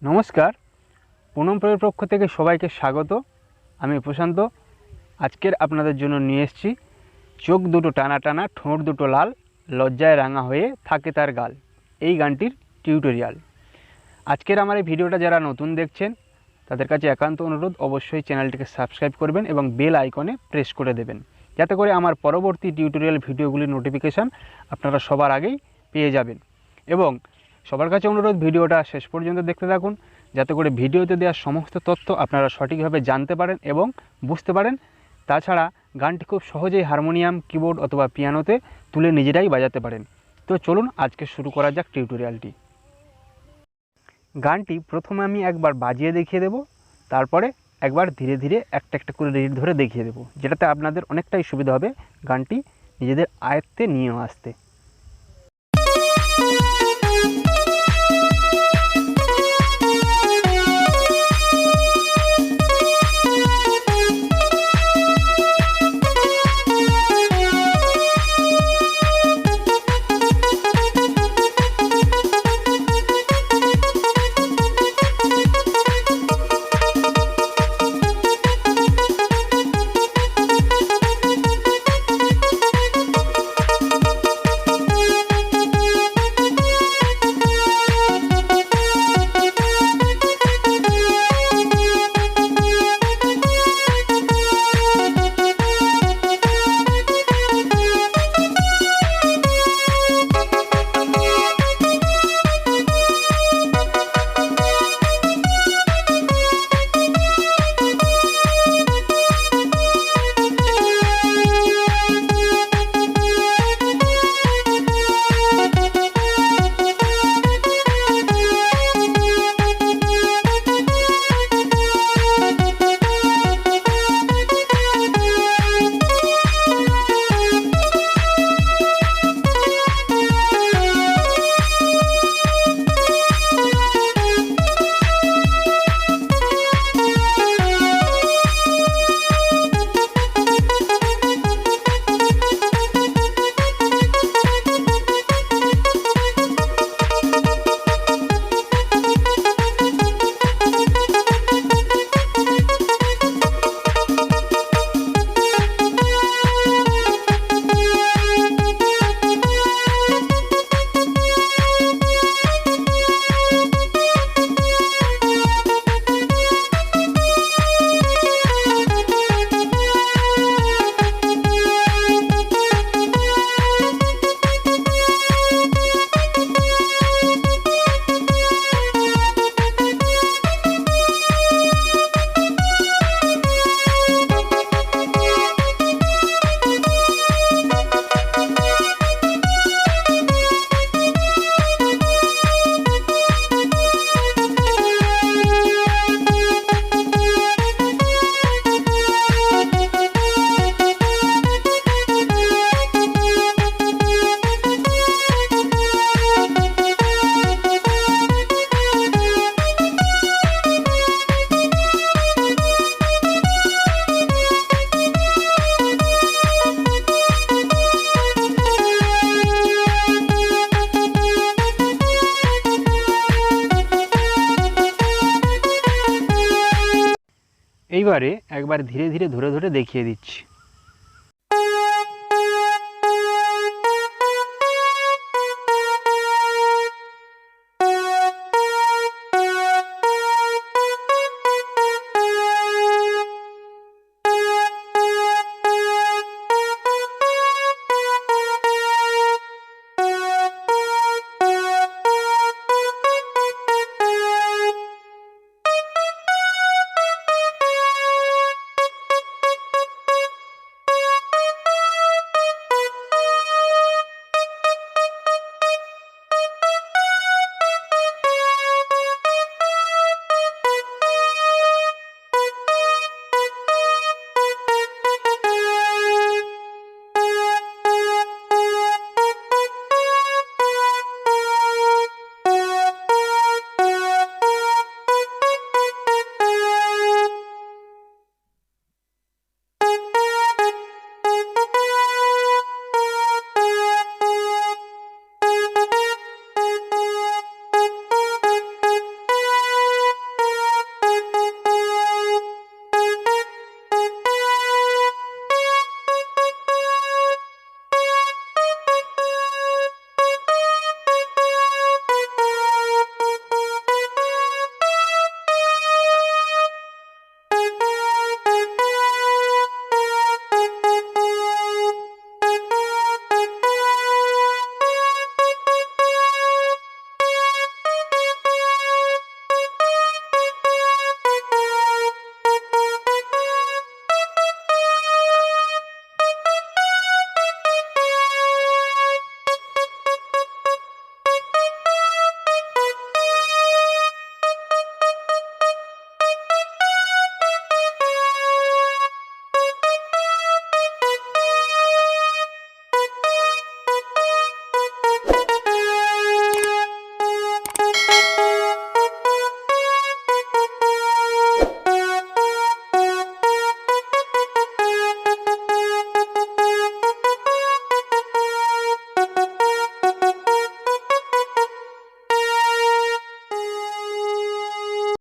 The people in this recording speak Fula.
नमस्कार पूनम पक्ष থেকে সবাইকে স্বাগত। আমি প্রশান্ত। আজকের আপনাদের জন্য নিয়ে এসেছি চোখ দুটো টানা টানা ঠোঁট দুটো লাল লজ্জায় রাঙা হয়ে থাকে তার গাল এই গানটির টিউটোরিয়াল। আজকের আমার এই ভিডিওটা যারা নতুন দেখছেন তাদের কাছে একান্ত অনুরোধ অবশ্যই চ্যানেলটিকে সাবস্ক্রাইব করবেন এবং বেল আইকনে প্রেস করে দেবেন যাতে করে আমার পরবর্তী টিউটোরিয়াল ভিডিওগুলির নোটিফিকেশান আপনারা সবার আগেই পেয়ে যাবেন। এবং সবার কাছে অনুরোধ ভিডিওটা শেষ পর্যন্ত দেখতে থাকুন যাতে করে ভিডিওতে দেওয়া সমস্ত তথ্য আপনারা সঠিকভাবে জানতে পারেন এবং বুঝতে পারেন। তাছাড়া গানটি খুব সহজেই হারমোনিয়াম কিবোর্ড অথবা পিয়ানোতে তুলে নিজেরাই বাজাতে পারেন। তো চলুন আজকে শুরু করা যাক টিউটোরিয়ালটি। গানটি প্রথমে আমি একবার বাজিয়ে দেখিয়ে দেব, তারপরে একবার ধীরে ধীরে একটা একটা করে রিড ধরে দেখিয়ে দেব, যেটাতে আপনাদের অনেকটাই সুবিধা হবে গানটি নিজেদের আয়ত্তে নিয়ে আসতে। এইবারে একবার ধীরে ধীরে ধরে ধরে দেখিয়ে দিচ্ছি।